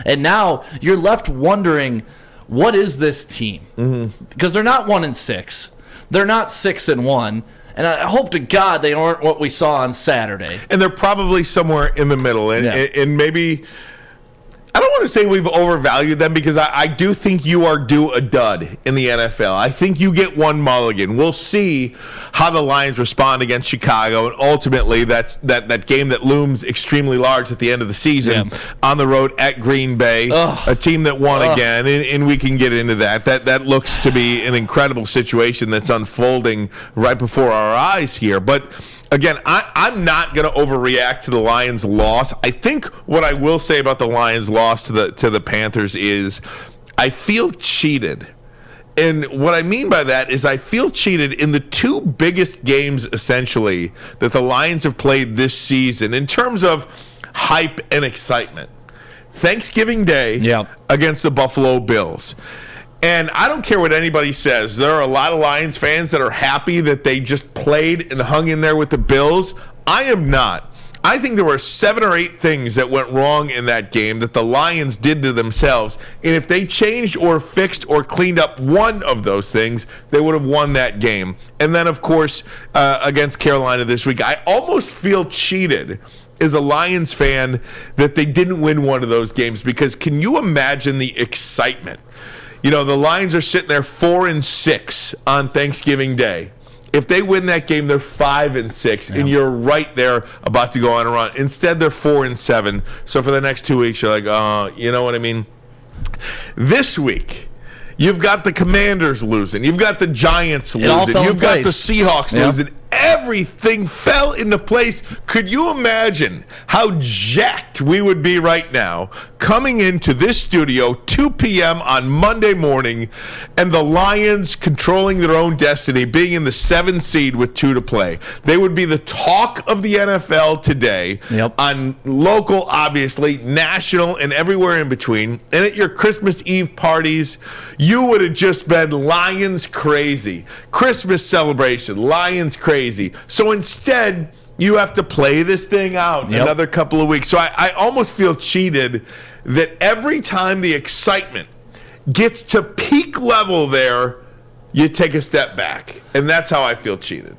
And now you're left wondering, what is this team? Mm-hmm. Because they're not 1-6. They're not 6-1. And I hope to God they aren't what we saw on Saturday. And they're probably somewhere in the middle. And maybe, I don't want to say we've overvalued them, because I do think you are due a dud in the NFL. I think you get one mulligan. We'll see how the Lions respond against Chicago, and ultimately that's that game that looms extremely large at the end of the season on the road at Green Bay, a team that won again, and we can get into that. That looks to be an incredible situation that's unfolding right before our eyes here. But again, I'm not going to overreact to the Lions' loss. I think what I will say about the Lions' loss to the Panthers is I feel cheated. And what I mean by that is I feel cheated in the two biggest games, essentially, that the Lions have played this season in terms of hype and excitement. Thanksgiving Day against the Buffalo Bills. And I don't care what anybody says. There are a lot of Lions fans that are happy that they just played and hung in there with the Bills. I am not. I think there were 7 or 8 things that went wrong in that game that the Lions did to themselves. And if they changed or fixed or cleaned up one of those things, they would have won that game. And then, of course, against Carolina this week, I almost feel cheated as a Lions fan that they didn't win one of those games, because can you imagine the excitement? You know, the Lions are sitting there 4-6 on Thanksgiving Day. If they win that game, they're 5-6, and you're right there about to go on a run. Instead, they're 4-7. So for the next 2 weeks, you're like, oh, you know what I mean? This week, you've got the Commanders losing. You've got the Giants losing. You've got the Seahawks losing. Everything fell into place. Could you imagine how jacked we would be right now coming into this studio 2 p.m. on Monday morning, and the Lions controlling their own destiny, being in the 7th seed with 2 to play? They would be the talk of the NFL today, on local, obviously, national, and everywhere in between. And at your Christmas Eve parties, you would have just been Lions crazy. Christmas celebration, Lions crazy. So instead, you have to play this thing out another couple of weeks. So I almost feel cheated that every time the excitement gets to peak level there, you take a step back. And that's how I feel cheated.